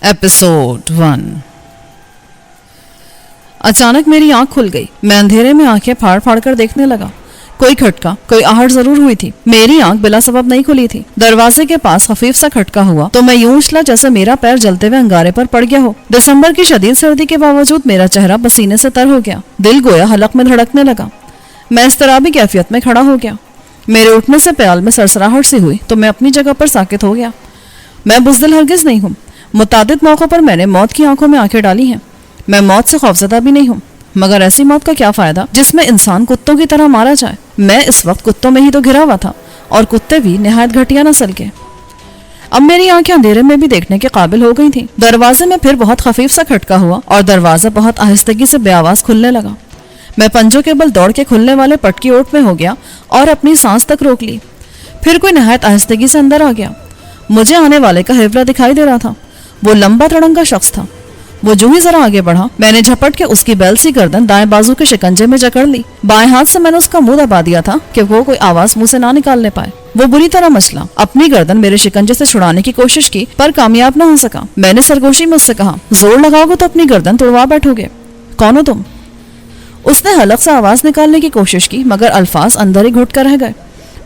Episode 1। अचानक मेरी आंख खुल गई। मैं अंधेरे में आंखें फाड़ फाड़ कर देखने लगा। कोई खटका, कोई आहट जरूर हुई थी। मेरी आंख बिला सबब नहीं खुली थी। दरवाजे के पास खफीफ सा खटका हुआ तो मैं यूं उछला जैसे मेरा पैर जलते हुए अंगारे पर पड़ गया हो। दिसंबर की शदीद सर्दी के बावजूद मेरा चेहरा पसीने से तर हो गया। दिल गोया हलक में धड़कने लगा। मैं इस्तराबी कैफियत में खड़ा हो गया। मेरे उठने से प्याल में सरसराहट सी हुई तो मैं अपनी जगह पर साकित हो गया। मैं बुज़दिल हरगिज नहीं हूँ। मुतादिद मौक़ों पर मैंने मौत की आंखों में आंखें डाली हैं। मैं मौत से खौफजदा भी नहीं हूँ, मगर ऐसी मौत का क्या फायदा जिसमें इंसान कुत्तों की तरह मारा जाए। मैं इस वक्त कुत्तों में ही तो घिरा हुआ था, और कुत्ते भी निहायत घटिया नस्ल के। अब मेरी आंखें अंधेरे में भी देखने के काबिल हो गई थीं। दरवाजे में फिर बहुत खफीफ सा खटका हुआ और दरवाजा बहुत आहिस्तगी से बेआवाज खुलने लगा। मैं पंजों के बल दौड़ के खुलने वाले पट की ओट में हो गया और अपनी सांस तक रोक ली। फिर कोई निहायत आहिस्तगी से अंदर आ गया। मुझे आने वाले का हिवरा दिखाई दे रहा था। वो लंबा तड़ंगा शख्स था। वो जो ही जरा आगे बढ़ा, मैंने झपट के उसकी बैल सी गर्दन दाएं बाजू के शिकंजे में जकड़ ली। बाएं हाथ से मैंने उसका मुंह दबा दिया था कि वो कोई आवाज मुंह से ना निकालने पाए। वो बुरी तरह मचला। अपनी गर्दन मेरे शिकंजे से छुड़ाने की कोशिश की पर कामयाब न हो सका। मैंने सरगोशी में उससे कहा, जोर लगाओगे तो अपनी गर्दन तोड़वा बैठोगे। कौन हो तुम? उसने हलक से आवाज निकालने की कोशिश की, मगर अल्फाज अंदर ही घुट कर रह गए।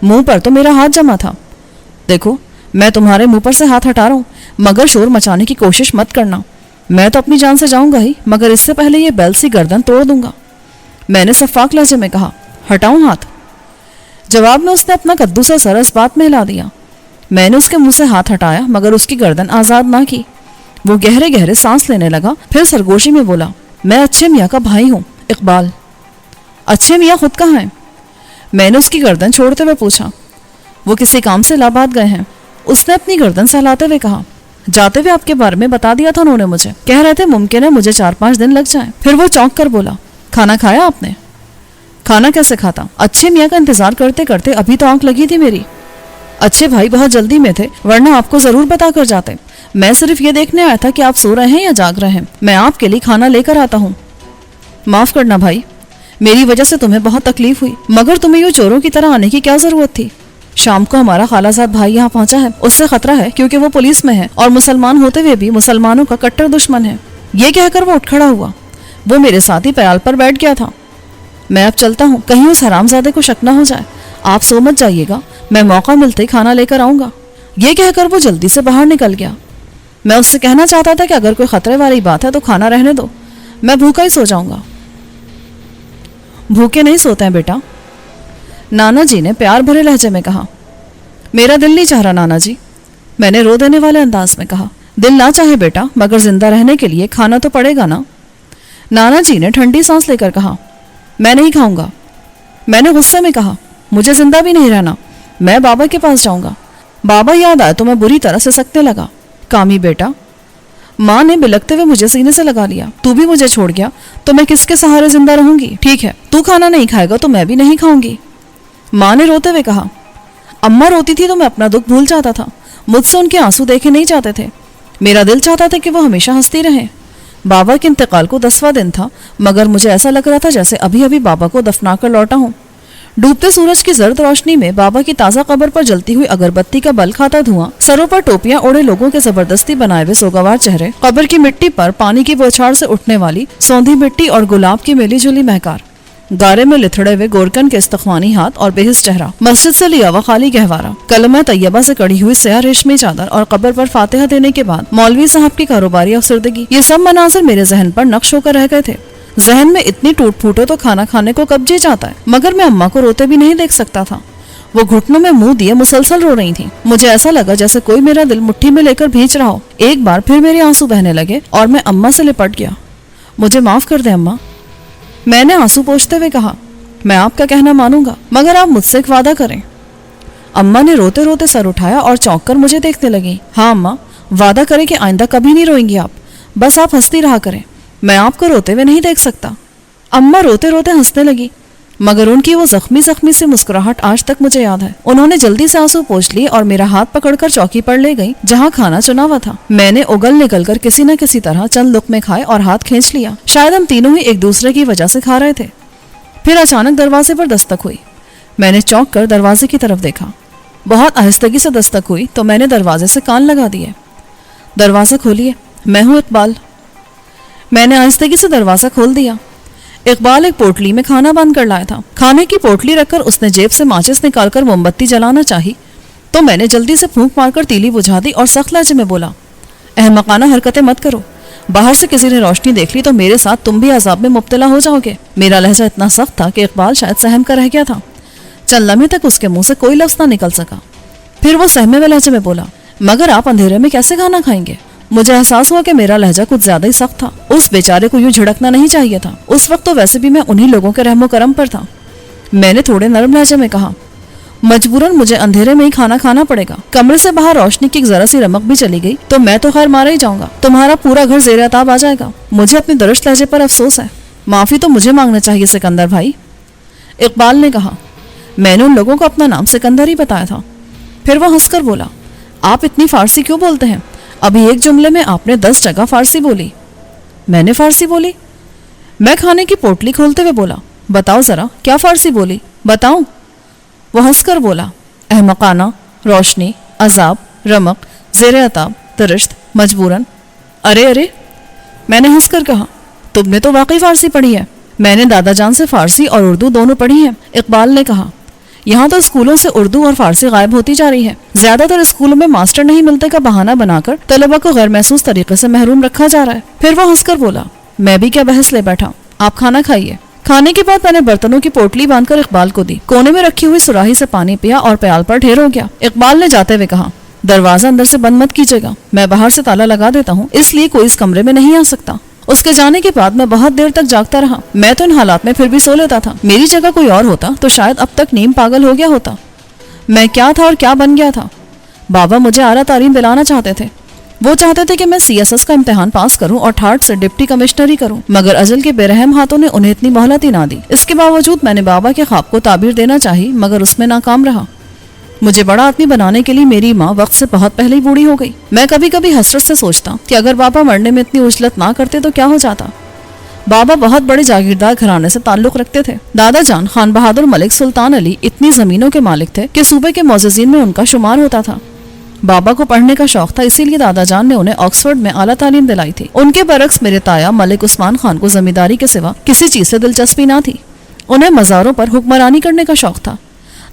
मुंह पर तो मेरा हाथ जमा था। देखो, मैं तुम्हारे मुंह पर से हाथ हटा रहा हूँ, मगर शोर मचाने की कोशिश मत करना। मैं तो अपनी जान से जाऊंगा ही, मगर इससे पहले ये बैल सी गर्दन तोड़ दूंगा। मैंने सफाक लहजे में कहा, हटाऊं हाथ? जवाब में उसने अपना कद्दू सा सर इस बात में हिला दिया। मैंने उसके मुंह से हाथ हटाया, मगर उसकी गर्दन आजाद ना की। वो गहरे गहरे सांस लेने लगा, फिर सरगोशी में बोला, मैं अच्छे मियाँ का भाई हूँ, इकबाल। अच्छे मियाँ खुद कहाँ हैं? मैंने उसकी गर्दन छोड़ते हुए पूछा। वो किसी काम से इलाहाबाद गए हैं, उसने अपनी गर्दन सहलाते हुए कहा। जाते हुए आपके बारे में बता दिया था उन्होंने मुझे। कह रहे थे मुमकिन है मुझे 4-5 दिन लग जाएं। फिर वो चौंक कर बोला, खाना खाया आपने? खाना कैसे खाता? अच्छे मियाँ का इंतजार करते करते अभी तो आंख लगी थी मेरी। अच्छे भाई बहुत जल्दी में थे, वरना आपको जरूर बता कर जाते। मैं सिर्फ ये देखने आया था कि आप सो रहे हैं या जाग रहे हैं। मैं आपके लिए खाना लेकर आता हूँ। माफ करना भाई, मेरी वजह से तुम्हें बहुत तकलीफ हुई, मगर तुम्हें यूँ चोरों की तरह आने की क्या जरूरत थी? शाम को हमारा खालाजाद भाई यहाँ पहुंचा है। उससे खतरा है क्योंकि वो पुलिस में है और मुसलमान होते हुए भी मुसलमानों का कट्टर दुश्मन है। ये कहकर वो उठ खड़ा हुआ। वो मेरे साथ ही प्याल पर बैठ गया था। मैं अब चलता हूँ, कहीं उस हरामजादे को शक न हो जाए। आप सो मत जाइएगा, मैं मौका मिलते ही खाना लेकर आऊंगा। ये कहकर वो जल्दी से बाहर निकल गया। मैं उससे कहना चाहता था कि अगर कोई खतरे वाली बात है तो खाना रहने दो, मैं भूखा ही सो जाऊंगा। भूखे नहीं सोते हैं बेटा, नाना जी ने प्यार भरे लहजे में कहा। मेरा दिल नहीं चाह रहा नाना जी, मैंने रो देने वाले अंदाज में कहा। दिल ना चाहे बेटा, मगर जिंदा रहने के लिए खाना तो पड़ेगा ना। नाना जी ने ठंडी सांस लेकर कहा, मैं नहीं खाऊंगा। मैंने गुस्से में कहा, मुझे जिंदा भी नहीं रहना, मैं बाबा के पास जाऊंगा। बाबा याद आया तो मैं बुरी तरह से सकने लगा। कामी बेटा, माँ ने बिलकते हुए मुझे सीने से लगा लिया। तू भी मुझे छोड़ गया तो मैं किसके सहारे जिंदा रहूंगी? ठीक है, तू खाना नहीं खाएगा तो मैं भी नहीं खाऊंगी। माँ ने रोते हुए कहा। अम्मा रोती थी तो मैं अपना दुख भूल जाता था। मुझसे उनके आंसू देखे नहीं जाते थे। मेरा दिल चाहता था कि वो हमेशा हंसती रहे। बाबा के इंतकाल को 10वां दिन था, मगर मुझे ऐसा लग रहा था जैसे अभी अभी बाबा को दफना कर लौटा हूँ। डूबते सूरज की जर्द रोशनी में बाबा की ताज़ा कब्र पर जलती हुई अगरबत्ती का बल खाता धुआं, सरों पर टोपियां ओढ़े लोगों के जबरदस्ती बनाए हुए सोगवार चेहरे, कब्र की मिट्टी पर पानी की बौछार से उठने वाली सौंधी मिट्टी और गुलाब की मिली जुली महकार, गारे में लिथड़े हुए गोरकन के इस्तख्वानी हाथ और बेहिस चेहरा, मस्जिद से लिया हुआ खाली गहवारा, कलमा तैयबा से कड़ी हुई स्याह रेशमी चादर और कब्र पर फातिहा देने के बाद मौलवी साहब की कारोबारी अफसरदगी, ये सब मनाजिर मेरे जहन पर नक्श होकर रह गए थे। जहन में इतनी टूट फूटो तो खाना खाने को कब जी जाता है, मगर मैं अम्मा को रोते भी नहीं देख सकता था। वो घुटनों में मुंह दिए मुसलसल रो रही थी। मुझे ऐसा लगा जैसे कोई मेरा दिल मुट्ठी में लेकर भींच रहा हो। एक बार फिर मेरे आंसू बहने लगे और मैं अम्मा से लिपट गया। मुझे माफ कर दे अम्मा, मैंने आंसू पोंछते हुए कहा। मैं आपका कहना मानूंगा, मगर आप मुझसे एक वादा करें। अम्मा ने रोते रोते सर उठाया और चौंक कर मुझे देखने लगी। हाँ अम्मा, वादा करें कि आइंदा कभी नहीं रोएंगी आप, बस आप हंसती रहा करें, मैं आपको रोते हुए नहीं देख सकता। अम्मा रोते रोते हंसने लगी, मगर उनकी वो जख्मी जख्मी सी मुस्कुराहट आज तक मुझे याद है। उन्होंने जल्दी से आंसू पोंछ लिए और मेरा हाथ पकड़कर चौकी पर ले गई जहाँ खाना चुना हुआ था। मैंने उगल निकल कर किसी न किसी तरह चंद लुक़्मे खाए और हाथ खींच लिया। शायद हम तीनों ही एक दूसरे की वजह से खा रहे थे। फिर अचानक दरवाजे पर दस्तक हुई। मैंने चौंक कर दरवाजे की तरफ देखा। बहुत आहिस्तगी से दस्तक हुई तो मैंने दरवाजे से कान लगा दिए। दरवाजा खोलिए, मैं हूँ इकबाल। मैंने आहिस्तेगी से दरवाजा खोल दिया। इकबाल एक पोटली में खाना बांध कर लाया था। खाने की पोटली रखकर उसने जेब से माचिस निकालकर मोमबत्ती जलाना चाही तो मैंने जल्दी से फूंक मारकर तीली बुझा दी और सख्त लहजे में बोला, अहमकाना हरकतें मत करो। बाहर से किसी ने रोशनी देख ली तो मेरे साथ तुम भी अजाब में मुब्तला हो जाओगे। मेरा लहजा इतना सख्त था कि इकबाल शायद सहम कर रह गया था। चंद लम्हे तक उसके मुंह से कोई लफ्ज ना निकल सका। फिर वो सहमे हुए लहजे में बोला, मगर आप अंधेरे में कैसे खाना खाएंगे? मुझे एहसास हुआ कि मेरा लहजा कुछ ज्यादा ही सख्त था। उस बेचारे को यूं झिड़कना नहीं चाहिए था। उस वक्त तो वैसे भी मैं उन्हीं लोगों के रहमो करम पर था। मैंने थोड़े नरम लहजे में कहा, मजबूरन मुझे अंधेरे में ही खाना खाना पड़ेगा। कमरे से बाहर रोशनी की जरा सी रमक भी चली गई तो मैं तो खैर मारा ही जाऊंगा। तुम्हारा पूरा घर ज़ेर अताब आ जाएगा। मुझे अपने दुरुस्त लहजे पर अफसोस है। माफी तो मुझे मांगना चाहिए सिकंदर भाई। इकबाल ने कहा, मैंने उन लोगों को अपना नाम सिकंदर ही बताया था। फिर वह हंसकर बोला, आप इतनी फारसी क्यों बोलते हैं? अभी एक जुमले में आपने 10 जगह फारसी बोली। मैंने फारसी बोली? मैं खाने की पोटली खोलते हुए बोला, बताओ जरा क्या फारसी बोली, बताऊं? वो हंसकर बोला, अहमकाना, रोशनी, अजाब, रमक, ज़ेर अताब, दरिश्त, मजबूरन। अरे अरे, मैंने हंसकर कहा, तुमने तो वाकई फारसी पढ़ी है। मैंने दादा जान से फारसी और उर्दू दोनों पढ़ी है। इकबाल ने कहा, यहाँ तो स्कूलों से उर्दू और फारसी गायब होती जा रही है। ज्यादातर स्कूलों में मास्टर नहीं मिलते का बहाना बनाकर तलबा को गैर महसूस तरीके से महरूम रखा जा रहा है। फिर वो हंसकर बोला, मैं भी क्या बहस ले बैठा, आप खाना खाइए। खाने के बाद मैंने बर्तनों की पोटली बांधकर इकबाल को दी। कोने में रखी हुई सुराही से पानी पिया और प्याल पर ढेर हो गया। इकबाल ने जाते हुए कहा, दरवाजा अंदर से बंद मत कीजिएगा, मैं बाहर से ताला लगा देता हूँ, इसलिए कोई इस कमरे में नहीं आ सकता। उसके जाने के बाद मैं बहुत देर तक जागता रहा। मैं तो इन हालात में फिर भी सो लेता था। मेरी जगह कोई और होता तो शायद अब तक नीम पागल हो गया होता। मैं क्या था और क्या बन गया था? बाबा मुझे आला तालीम दिलाना चाहते थे। वो चाहते थे कि मैं CSS का इम्तिहान पास करूं और ठाट से डिप्टी कमिश्नरी करूं, मगर अजल के बेरहम हाथों ने उन्हें इतनी मोहलत ही ना दी। इसके बावजूद मैंने बाबा के ख्वाब को ताबीर देना चाही, मगर उसमें नाकाम रहा। मुझे बड़ा आदमी बनाने के लिए मेरी माँ वक्त से बहुत पहले ही बूढ़ी हो गई। मैं कभी कभी हसरत से सोचता कि अगर बाबा मरने में इतनी उजलत ना करते तो क्या हो जाता। बाबा बहुत बड़े जागीरदार घराने से ताल्लुक रखते थे। दादा जान खान बहादुर मलिक सुल्तान अली इतनी जमीनों के मालिक थे कि सूबे के मोअज़्ज़िज़ीन में उनका शुमार होता था। बाबा को पढ़ने का शौक था, इसीलिए दादा जान ने उन्हें ऑक्सफोर्ड में आला तालीम दिलाई थी। उनके बरक्स मेरे ताया मलिक उस्मान खान को जमींदारी के सिवा किसी चीज से दिलचस्पी ना थी। उन्हें मज़ारों पर हुक्मरानी करने का शौक था।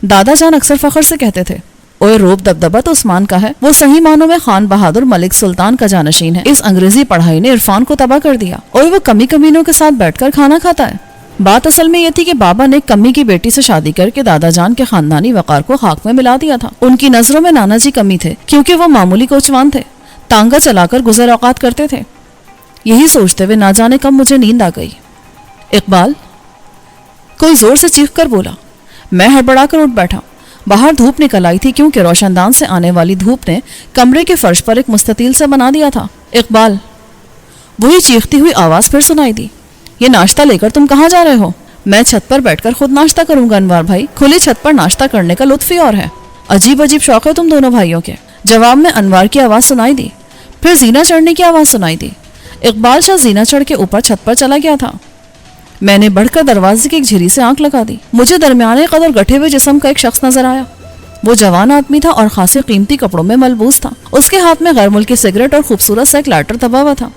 दादा जान अक्सर फख्र से कहते थे, ओए रोब दबदबा तो उस्मान का है, वो सही मानों में खान बहादुर मलिक सुल्तान का जानशीन है। इस अंग्रेजी पढ़ाई ने इरफान को तबाह कर दिया। ओए वो कमी कमीनों के साथ बैठकर खाना खाता है। बात असल में ये थी कि बाबा ने कमी की बेटी से शादी करके दादा जान के खानदानी वकार को खाक में मिला दिया था। उनकी नजरों में नाना जी कमी थे, क्योंकि वो मामूली कोचवान थे, तांगा चलाकर गुजर औकात करते थे। यही सोचते हुए ना जाने कब मुझे नींद आ गई। इकबाल, कोई जोर से चीख कर बोला। मैं हड़बड़ा कर उठ बैठा। बाहर धूप निकल आई थी, क्योंकि रोशनदान से आने वाली धूप ने कमरे के फर्श पर एक मुस्ततील से बना दिया था। इकबाल, वही चीखती हुई आवाज फिर सुनाई दी, ये नाश्ता लेकर तुम कहाँ जा रहे हो? मैं छत पर बैठकर खुद नाश्ता करूंगा अनवर भाई। खुली छत पर नाश्ता करने का लुत्फ ही और है। अजीब अजीब शौक है तुम दोनों भाइयों के। जवाब में अनवर की आवाज सुनाई दी। फिर जीना चढ़ने की आवाज सुनाई दी। इकबाल शाह जीना चढ़ के ऊपर छत पर चला गया था। मैंने बढ़कर दरवाजे की एक झिरी से आंख लगा दी। मुझे दरमियाने कदर गठे हुए जिस्म का एक शख्स नजर आया। वो जवान आदमी था और खासे कीमती कपड़ों में मलबूस था। उसके हाथ में गैर मुल्की सिगरेट और खूबसूरत सा एक लाइटर दबा हुआ था।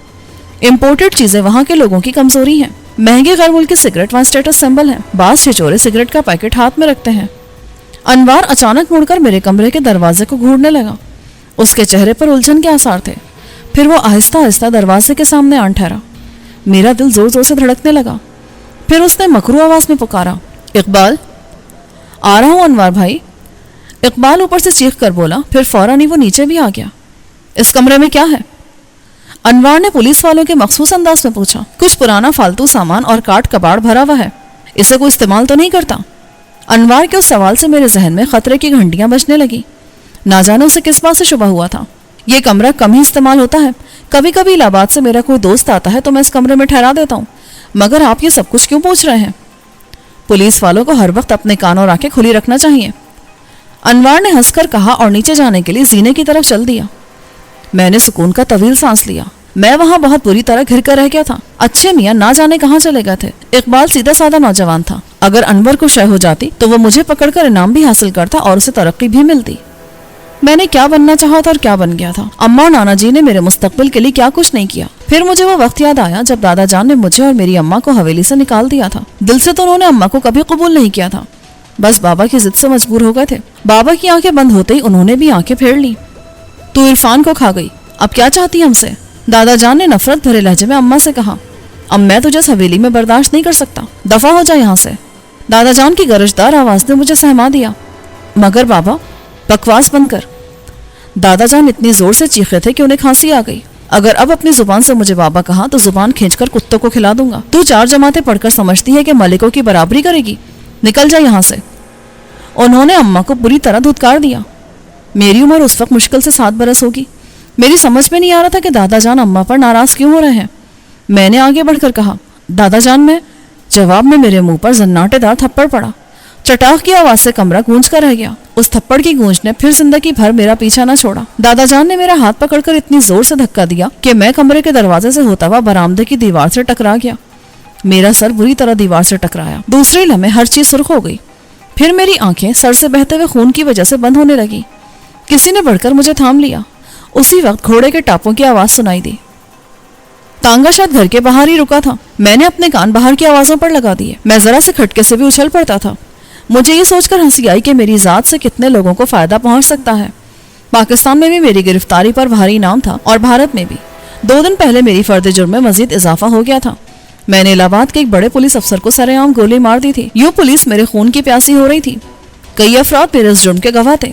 इम्पोर्टेड चीजें वहाँ के लोगों की कमजोरी हैं। महंगे गैर मुल्की सिगरेट वहाँ स्टेटस सिंबल है। बास छिचोरे सिगरेट का पैकेट हाथ में रखते हैं। अनवर अचानक मुड़कर मेरे कमरे के दरवाजे को घूरने लगा। उसके चेहरे पर उलझन के आसार थे। फिर वो आहिस्ता आहिस्ता दरवाजे के सामने आन ठहरा। मेरा दिल जोर जोर से धड़कने लगा। फिर उसने मकरू आवाज में पुकारा, इकबाल। आ रहा हूँ अनवर भाई। इकबाल ऊपर से चीख कर बोला। फिर फौरन ही वो नीचे भी आ गया। इस कमरे में क्या है? अनवर ने पुलिस वालों के मखसूस अंदाज में पूछा। कुछ पुराना फालतू सामान और काट कबाड़ भरा हुआ है। इसे कोई इस्तेमाल तो नहीं करता? अनवर के उस सवाल से मेरे जहन में खतरे की घंटियां बजने लगी। ना जाने उसे किस बात से शुबा हुआ था। ये कमरा कम ही इस्तेमाल होता है। कभी कभी इलाहाबाद से मेरा कोई दोस्त आता है तो मैं इस कमरे में ठहरा देता हूँ। मगर आप ये सब कुछ क्यों पूछ रहे हैं? पुलिस वालों को हर वक्त अपने कान और आंखें खुली रखना चाहिए। अनवर ने हंसकर कहा और नीचे जाने के लिए जीने की तरफ चल दिया। मैंने सुकून का तवील सांस लिया। मैं वहां बहुत बुरी तरह घिर कर रह गया था। अच्छे मियाँ ना जाने कहाँ चले गए थे। इकबाल सीधा साधा नौजवान था। अगर अनवर को शय हो जाती तो वो मुझे पकड़कर इनाम भी हासिल करता और उसे तरक्की भी मिलती। میں نے کیا بننا چاہا تھا اور کیا بن گیا تھا. اماں اور نانا جی نے میرے مستقبل کے لیے کیا کچھ نہیں کیا. پھر مجھے وہ وقت یاد آیا جب دادا جان نے مجھے اور میری اماں کو حویلی سے نکال دیا تھا. دل سے تو انہوں نے اماں کو کبھی قبول نہیں کیا تھا, بس بابا کی ضد سے مجبور ہو گئے تھے. بابا کی آنکھیں بند ہوتے ہی انہوں نے بھی آنکھیں پھیر لی. تو عرفان کو کھا گئی, اب کیا چاہتی ہے ہم سے؟ دادا جان نے نفرت بھرے لہجے میں اماں سے کہا. اب میں تجھے اس حویلی میں برداشت نہیں کر سکتا, دفع ہو جا یہاں سے. دادا جان کی گرجدار آواز نے مجھے سہما دیا. مگر بابا, بکواس بند کر. دادا جان اتنی زور سے چیخے تھے کہ انہیں کھانسی آ گئی. اگر اب اپنی زبان سے مجھے بابا کہا تو زبان کھینچ کر کتوں کو کھلا دوں گا. تو 4 جماعتیں پڑھ کر سمجھتی ہے کہ ملکوں کی برابری کرے گی؟ نکل جا یہاں سے. انہوں نے اماں کو بری طرح دھتکار دیا. میری عمر اس وقت مشکل سے 7 برس ہوگی. میری سمجھ میں نہیں آ رہا تھا کہ دادا جان اماں پر ناراض کیوں ہو رہے ہیں. میں نے آگے بڑھ کر کہا, دادا جان میں. جواب میں میرے منہ پر زناٹے دار تھپڑ پڑا. چٹاخ کی آواز سے کمرہ گونج کر رہ گیا. اس تھپڑ کی گونج نے پھر زندگی بھر میرا پیچھا نہ چھوڑا. دادا جان نے میرا ہاتھ پکڑ کر اتنی زور سے دھکا دیا کہ میں کمرے کے دروازے سے ہوتا ہوا برآمدے کی دیوار سے ٹکرا گیا. میرا سر بری طرح دیوار سے ٹکرایا. دوسرے لمحے ہر چیز سرخ ہو گئی. پھر میری آنکھیں سر سے بہتے ہوئے خون کی وجہ سے بند ہونے لگی. کسی نے بڑھ کر مجھے تھام لیا. اسی وقت گھوڑے کے ٹاپوں کی آواز سنائی دی. تانگا شاید گھر کے باہر ہی رکا تھا. میں نے اپنے کان باہر کی آوازوں پر لگا دیے. میں ذرا سے کھٹکے سے بھی اچھل پڑتا تھا. مجھے یہ سوچ کر ہنسی آئی کہ میری ذات سے کتنے لوگوں کو فائدہ پہنچ سکتا ہے. پاکستان میں بھی میری گرفتاری پر بھاری انعام تھا اور بھارت میں بھی. 2 دن پہلے میری فرد جرم میں مزید اضافہ ہو گیا تھا. میں نے الہ آباد کے ایک بڑے پولیس افسر کو سرے عام گولی مار دی تھی. یوں پولیس میرے خون کی پیاسی ہو رہی تھی. کئی افراد میرے اس جرم کے گواہ تھے.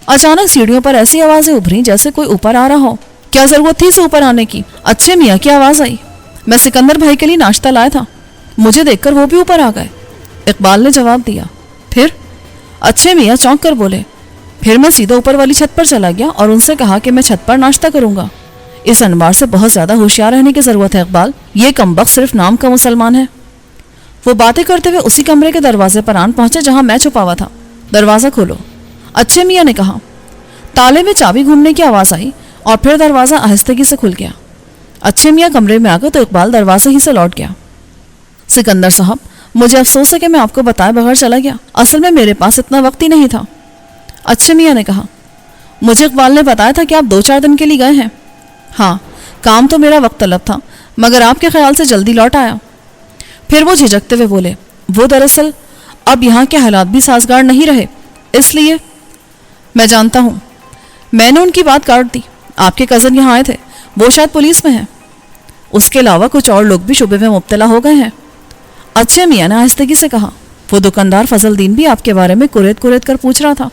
اچانک سیڑھیوں پر ایسی آوازیں ابھریں جیسے کوئی اوپر آ رہا ہو. کیا ضرورت تھی اسے اوپر آنے کی؟ اچھے میاں کی آواز آئی. میں سکندر بھائی کے لیے ناشتہ لایا تھا. مجھے دیکھ کر وہ بھی اوپر آ گئے. اقبال نے جواب دیا. پھر؟ اچھے میاں چونک کر بولے. پھر میں سیدھا اوپر والی چھت پر چلا گیا اور ان سے کہا کہ میں چھت پر ناشتہ کروں گا. اس انبار سے بہت زیادہ ہوشیار رہنے کی ضرورت ہے اقبال. یہ کمبخت صرف نام کا مسلمان ہے. وہ باتیں کرتے ہوئے اسی کمرے کے دروازے پر آن پہنچے جہاں میں چھپا ہوا تھا. دروازہ کھولو, اچھے میاں نے کہا. تالے میں چابی گھومنے کی آواز آئی اور پھر دروازہ آہستگی سے کھل گیا. اچھے میاں کمرے میں آ گئے تو اقبال دروازے ہی سے لوٹ گیا. سکندر صاحب, مجھے افسوس ہے کہ میں آپ کو بتائے بغیر چلا گیا. اصل میں میرے پاس اتنا وقت ہی نہیں تھا. اچھے میاں نے کہا. مجھے اقبال نے بتایا تھا کہ آپ 2-4 دن کے لیے گئے ہیں. ہاں, کام تو میرا وقت طلب تھا مگر آپ کے خیال سے جلدی لوٹ آیا. پھر وہ جھجکتے ہوئے بولے. وہ دراصل اب یہاں کے حالات بھی سازگار نہیں رہے, اس لیے. میں جانتا ہوں. میں نے ان کی بات کاٹ دی. آپ کے کزن یہاں آئے تھے, وہ شاید پولیس میں ہیں. اس کے علاوہ کچھ اور لوگ بھی شبے میں مبتلا ہو گئے ہیں. اچھے میاں نے آہستگی سے کہا. وہ دکاندار فضل دین بھی آپ کے بارے میں کریت کر پوچھ رہا تھا.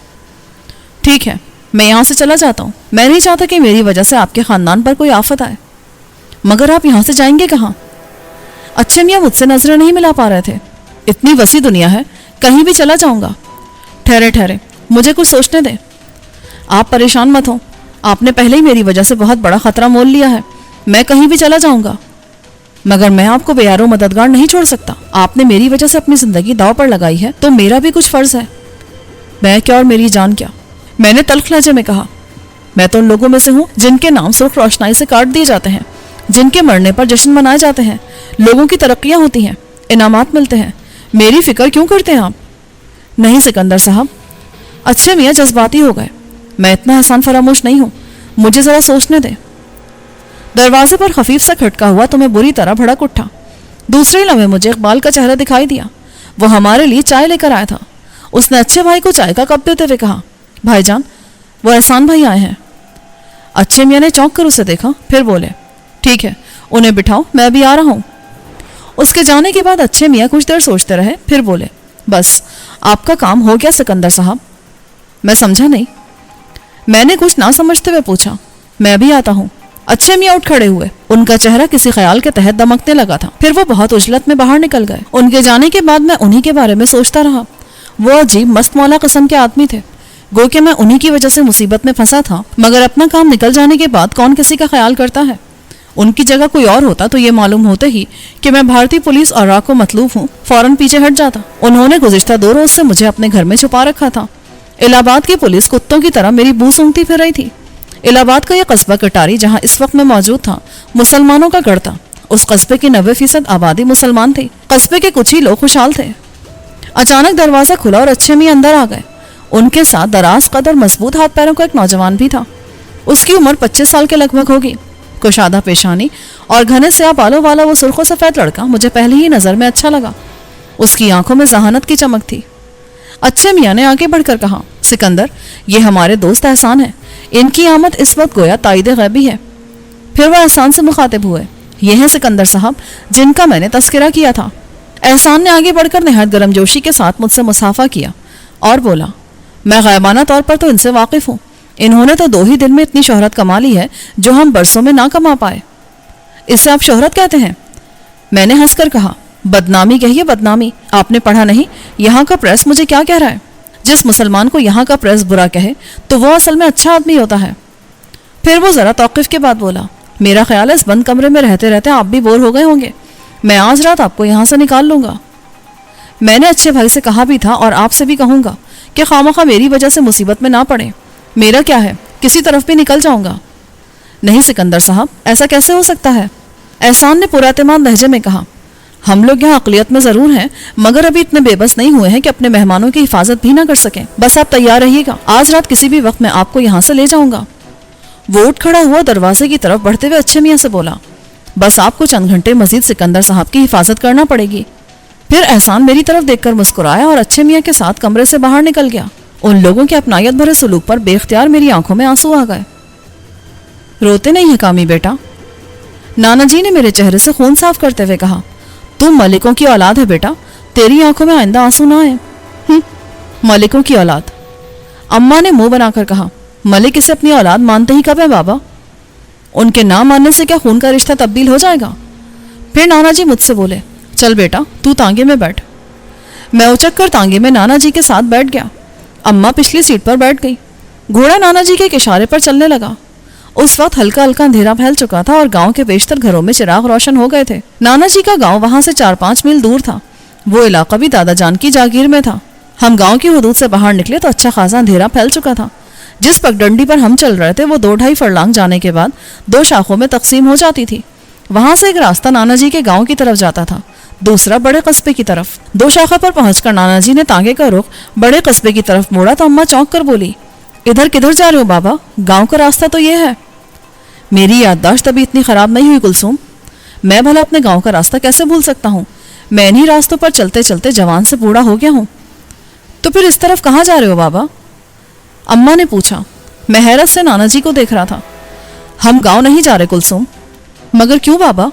ٹھیک ہے, میں یہاں سے چلا جاتا ہوں. میں نہیں چاہتا کہ میری وجہ سے آپ کے خاندان پر کوئی آفت آئے. مگر آپ یہاں سے جائیں گے کہاں؟ اچھے میاں مجھ سے نظریں نہیں ملا پا رہے تھے. اتنی وسیع دنیا ہے, کہیں بھی چلا جاؤں گا. ٹھہرے, مجھے کچھ سوچنے دیں. آپ پریشان مت ہوں. آپ نے پہلے ہی میری وجہ سے بہت بڑا خطرہ مول لیا ہے. میں کہیں بھی چلا جاؤں گا, مگر میں آپ کو بے یار و مددگار نہیں چھوڑ سکتا. آپ نے میری وجہ سے اپنی زندگی داؤ پر لگائی ہے تو میرا بھی کچھ فرض ہے. میں کیا اور میری جان کیا؟ میں نے تلخ لہجے میں کہا. میں تو ان لوگوں میں سے ہوں جن کے نام سرخ روشنائی سے کاٹ دیے جاتے ہیں, جن کے مرنے پر جشن منائے جاتے ہیں, لوگوں کی ترقیاں ہوتی ہیں, انعامات ملتے ہیں. میری فکر کیوں کرتے ہیں آپ؟ نہیں سکندر صاحب. اچھے میاں جذباتی ہو گئے. میں اتنا احسان فراموش نہیں ہوں, مجھے ذرا سوچنے دیں. دروازے پر خفیف سا کھٹکا ہوا تو میں بری طرح بھڑک اٹھا. دوسرے لمحے مجھے اقبال کا چہرہ دکھائی دیا. وہ ہمارے لیے چائے لے کر آیا تھا. اس نے اچھے بھائی کو چائے کا کپ دیتے ہوئے کہا. بھائی جان, وہ احسان بھائی آئے ہیں. اچھے میاں نے چونک کر اسے دیکھا, پھر بولے. ٹھیک ہے, انہیں بٹھاؤ, میں بھی آ رہا ہوں. اس کے جانے کے بعد اچھے میاں کچھ دیر سوچتے رہے, پھر بولے. بس آپ کا کام ہو گیا سکندر صاحب. میں سمجھا نہیں. میں نے کچھ نہ سمجھتے ہوئے پوچھا. میں بھی آتا ہوں. اچھے میاں اٹھ کھڑے ہوئے. ان کا چہرہ کسی خیال کے تحت دمکنے لگا تھا. پھر وہ بہت عجلت میں باہر نکل گئے. ان کے جانے کے بعد میں انہی کے بارے میں سوچتا رہا. وہ عجیب مست مولا قسم کے آدمی تھے. گو کہ میں انہی کی وجہ سے مصیبت میں پھنسا تھا, مگر اپنا کام نکل جانے کے بعد کون کسی کا خیال کرتا ہے. ان کی جگہ کوئی اور ہوتا تو یہ معلوم ہوتے ہی کہ میں بھارتی پولیس اور راہ کو مطلوب ہوں, فوراً پیچھے ہٹ جاتا. انہوں نے گزشتہ 2 روز سے مجھے اپنے گھر میں چھپا رکھا تھا. الہ آباد کی پولیس کتوں کی طرح میری بو سونگتی پھر رہی تھی. الہ آباد کا یہ قصبہ کٹاری جہاں اس وقت میں موجود تھا, مسلمانوں کا گڑھ تھا. اس قصبے کی 90% آبادی مسلمان تھی. قصبے کے کچھ ہی لوگ خوشحال تھے. اچانک دروازہ کھلا اور اچھے میاں اندر آ گئے. ان کے ساتھ دراز قد اور مضبوط ہاتھ پیروں کا ایک نوجوان بھی تھا. اس کی عمر 25 سال کے لگ بھگ ہوگی. کشادہ پیشانی اور گھنے سیاہ بالوں والا وہ سرخ و سفید لڑکا مجھے پہلی ہی نظر میں اچھا لگا. اس کی آنکھوں میں ذہانت کی چمک تھی. اچھے میاں نے آگے بڑھ کر کہا, سکندر, یہ ہمارے دوست احسان ہیں. ان کی آمد اس وقت گویا تائید غیبی ہے. پھر وہ احسان سے مخاطب ہوئے, یہ ہیں سکندر صاحب جن کا میں نے تذکرہ کیا تھا. احسان نے آگے بڑھ کر نہایت گرم جوشی کے ساتھ مجھ سے مصافحہ کیا اور بولا, میں غائبانہ طور پر تو ان سے واقف ہوں. انہوں نے تو 2 ہی دن میں اتنی شہرت کما لی ہے جو ہم برسوں میں نہ کما پائے. اسے آپ شہرت کہتے ہیں؟ میں نے ہنس کر کہا, بدنامی کہیے بدنامی. آپ نے پڑھا نہیں یہاں کا پریس مجھے کیا کہہ رہا ہے؟ جس مسلمان کو یہاں کا پریس برا کہے تو وہ اصل میں اچھا آدمی ہوتا ہے. پھر وہ ذرا توقف کے بعد بولا, میرا خیال ہے اس بند کمرے میں رہتے رہتے آپ بھی بور ہو گئے ہوں گے. میں آج رات آپ کو یہاں سے نکال لوں گا. میں نے اچھے بھائی سے کہا بھی تھا اور آپ سے بھی کہوں گا کہ خواہ میری وجہ سے مصیبت میں نہ پڑے. میرا کیا ہے, کسی طرف بھی نکل جاؤں گا. نہیں سکندر صاحب, ایسا کیسے ہو سکتا ہے؟ احسان نے پورا اعتماد لہجے میں کہا, ہم لوگ یہاں اقلیت میں ضرور ہیں مگر ابھی اتنے بے بس نہیں ہوئے ہیں کہ اپنے مہمانوں کی حفاظت بھی نہ کر سکیں. بس آپ تیار رہیے گا, آج رات کسی بھی وقت میں آپ کو یہاں سے لے جاؤں گا. وہ اٹھ کھڑا ہوا دروازے کی طرف بڑھتے ہوئے اچھے میاں سے بولا, بس آپ کو چند گھنٹے مزید سکندر صاحب کی حفاظت کرنا پڑے گی. پھر احسان میری طرف دیکھ کر مسکرایا اور اچھے میاں کے ساتھ کمرے سے باہر نکل گیا. ان لوگوں کے اپنائیت بھرے سلوک پر بے اختیار میری آنکھوں میں آنسو آ گئے. روتے نہیں ہے کامی بیٹا؟ نانا جی نے میرے چہرے سے خون صاف کرتے ہوئے کہا, تم ملکوں کی اولاد ہے بیٹا, تیری آنکھوں میں آئندہ آنسو نہ آئے. ملکوں کی اولاد؟ اماں نے منہ بنا کر کہا, ملک اسے اپنی اولاد مانتے ہی کب ہے بابا؟ ان کے نہ ماننے سے کیا خون کا رشتہ تبدیل ہو جائے گا؟ پھر نانا جی مجھ سے بولے, چل بیٹا تو تانگے میں بیٹھ. میں اچک کر تانگے میں نانا جی کے ساتھ بیٹھ گیا. اماں پچھلی سیٹ پر بیٹھ گئی. گھوڑا نانا جی کے ایک اشارے پر چلنے لگا. اس وقت ہلکا ہلکا اندھیرا پھیل چکا تھا اور گاؤں کے بیشتر گھروں میں چراغ روشن ہو گئے تھے. نانا جی کا گاؤں وہاں سے 4-5 میل دور تھا. وہ علاقہ بھی دادا جان کی جاگیر میں تھا. ہم گاؤں کی حدود سے باہر نکلے تو اچھا خاصا اندھیرا پھیل چکا تھا. جس پگڈنڈی پر ہم چل رہے تھے وہ 2-2.5 فرلانگ جانے کے بعد 2 شاخوں میں تقسیم ہو جاتی تھی. وہاں سے ایک راستہ نانا جی کے گاؤں کی طرف جاتا تھا, دوسرا بڑے قصبے کی طرف. 2 شاخوں پر پہنچ کر نانا جی نے تانگے کا رخ بڑے قصبے کی طرف موڑا تو اماں چونک کر بولی, ادھر کدھر جا رہے ہو بابا؟ گاؤں کا راستہ تو یہ ہے. میری یادداشت ابھی اتنی خراب نہیں ہوئی کلثوم. میں بھلا اپنے گاؤں کا راستہ کیسے بھول سکتا ہوں؟ میں انہی راستوں پر چلتے چلتے جوان سے بوڑھا ہو گیا ہوں. تو پھر اس طرف کہاں جا رہے ہو بابا؟ اماں نے پوچھا. میں حیرت سے نانا جی کو دیکھ رہا تھا. ہم گاؤں نہیں جا رہے کلثوم. مگر کیوں بابا؟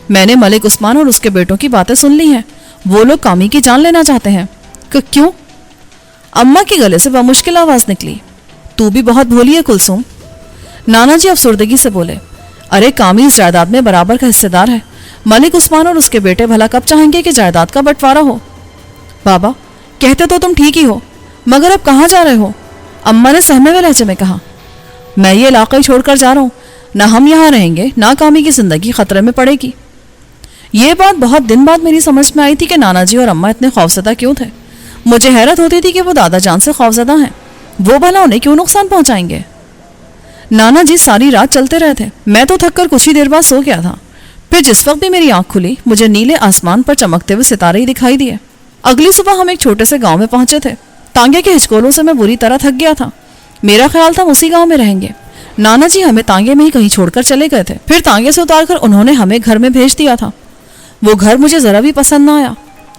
میں نے ملک عثمان اور اس کے بیٹوں کی باتیں سن لی ہیں. وہ لوگ کامی کی جان لینا چاہتے ہیں. کیوں؟ اماں کے گلے سے بمشکل آواز نکلی. تو بھی بہت بھولی ہے کلثوم. نانا جی افسردگی سے بولے, ارے کامی اس جائیداد میں برابر کا حصے دار ہے. ملک عثمان اور اس کے بیٹے بھلا کب چاہیں گے کہ جائیداد کا بٹوارا ہو؟ بابا کہتے تو تم ٹھیک ہی ہو, مگر اب کہاں جا رہے ہو؟ اماں نے سہمے ہوئے لہجے میں کہا. میں یہ علاقہ ہی چھوڑ کر جا رہا ہوں. نہ ہم یہاں رہیں گے نہ کامی کی زندگی خطرے میں پڑے گی. یہ بات بہت دن بعد میری سمجھ میں آئی تھی کہ نانا جی اور اماں اتنے خوفزدہ کیوں تھے. مجھے حیرت ہوتی تھی کہ وہ دادا جان سے خوفزدہ ہیں. وہ بھلا انہیں کیوں نقصان پہنچائیں گے؟ نانا جی ساری رات چلتے رہے تھے. میں تو تھک کر کچھ ہی دیر بعد سو گیا تھا. پھر جس وقت بھی میری آنکھ کھلی مجھے نیلے آسمان پر چمکتے ہوئے ستارے ہی دکھائی دیے. اگلی صبح ہم ایک چھوٹے سے گاؤں میں پہنچے تھے. تانگے کے ہچکولوں سے میں بری طرح تھک گیا تھا. میرا خیال تھا اسی گاؤں میں رہیں گے. نانا جی ہمیں تانگے میں ہی کہیں چھوڑ کر چلے گئے تھے. پھر تانگے سے اتار کر انہوں نے ہمیں گھر میں بھیج دیا تھا. وہ گھر مجھے ذرا بھی پسند نہ آیا.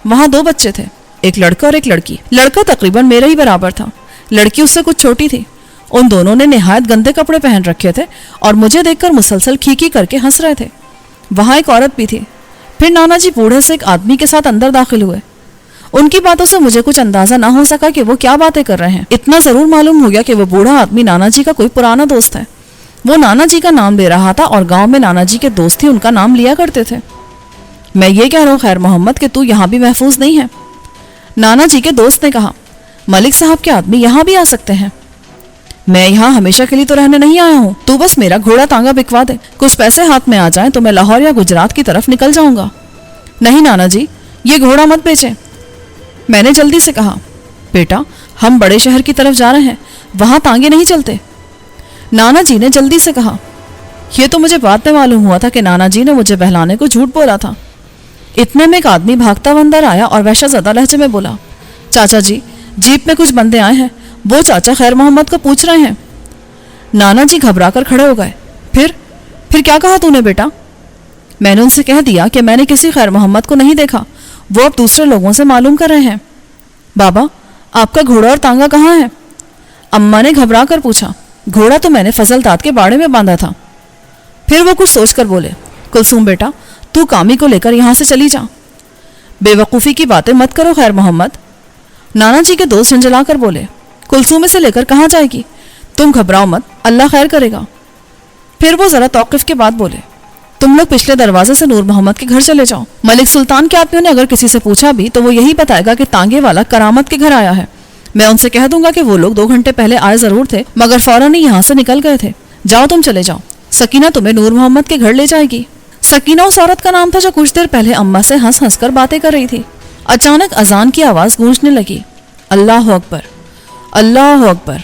وہاں 2 بچے تھے, ایک لڑکا اور ایک لڑکی. لڑکا تقریباً میرے ہی برابر تھا. لڑکی اس سے کچھ چھوٹی تھی. ان دونوں نے نہایت گندے کپڑے پہن رکھے تھے اور مجھے دیکھ کر مسلسل کھیکی کر کے ہنس رہے تھے. وہاں ایک عورت بھی تھی. پھر نانا جی بوڑھے سے ایک آدمی کے ساتھ اندر داخل ہوئے. ان کی باتوں سے مجھے کچھ اندازہ نہ ہو سکا کہ وہ کیا باتیں کر رہے ہیں. اتنا ضرور معلوم ہو گیا کہ وہ بوڑھا آدمی نانا جی کا کوئی پرانا دوست ہے. وہ نانا جی کا نام لے رہا تھا اور گاؤں میں نانا جی کے دوست ہی ان کا نام لیا کرتے تھے. میں یہ کہہ رہا ہوں خیر محمد کہ تو یہاں بھی محفوظ نہیں ہے. نانا جی کے دوست نے کہا, ملک صاحب کے آدمی یہاں بھی آ سکتے ہیں. میں یہاں ہمیشہ کے لیے تو رہنے نہیں آیا ہوں. تو بس میرا گھوڑا تانگا بکوا دے. کچھ پیسے ہاتھ میں آ جائیں تو میں لاہور یا گجرات کی طرف نکل جاؤں گا. نہیں نانا جی, یہ گھوڑا مت بیچیں. میں نے جلدی سے کہا, بیٹا ہم بڑے شہر کی طرف جا رہے ہیں, وہاں تانگے نہیں چلتے. نانا جی نے جلدی سے کہا. یہ تو مجھے بعد میں معلوم ہوا تھا کہ نانا جی نے مجھے بہلانے کو جھوٹ بولا تھا. اتنے میں ایک آدمی بھاگتا اندر آیا اور وحشت زدہ لہجے میں بولا, چاچا جی जीप में कुछ बंदे आए हैं, वो चाचा खैर मोहम्मद को पूछ रहे हैं। नाना जी घबरा कर खड़े हो गए। फिर क्या कहा तूने बेटा? मैंने उनसे कह दिया कि मैंने किसी खैर मोहम्मद को नहीं देखा, वो अब दूसरे लोगों से मालूम कर रहे हैं। बाबा, आपका घोड़ा और तांगा कहाँ है? अम्मा ने घबरा कर पूछा। घोड़ा तो मैंने फजल दाद के बाड़े में बांधा था। फिर वो कुछ सोचकर बोले, कुलसूम बेटा, तू कामी को लेकर यहाँ से चली जा। बेवकूफ़ी की बातें मत करो खैर मोहम्मद। नाना जी के दोस्त झंझला कर बोले, कुलसूम इसे लेकर कहाँ जाएगी? तुम घबराओ मत, अल्लाह खैर करेगा। फिर वो ज़रा तौक़ुफ़ के बाद बोले, तुम लोग पिछले दरवाजे से नूर मोहम्मद के घर चले जाओ। मलिक सुल्तान के आदमियों ने अगर किसी से पूछा भी तो वो यही बताएगा कि तांगे वाला करामत के घर आया है। मैं उनसे कह दूंगा कि वो लोग 2 घंटे पहले आए ज़रूर थे, मगर फ़ौरन ही यहाँ से निकल गए थे। जाओ, तुम चले जाओ। सकीना तुम्हें नूर मोहम्मद के घर ले जाएगी। सकीना उस औरत का नाम था जो कुछ देर पहले अम्मा से हंस हंस कर बातें कर रही थी। अचानक अजान की आवाज़ गूंजने लगी। अल्लाह अकबर, अल्लाह अकबर।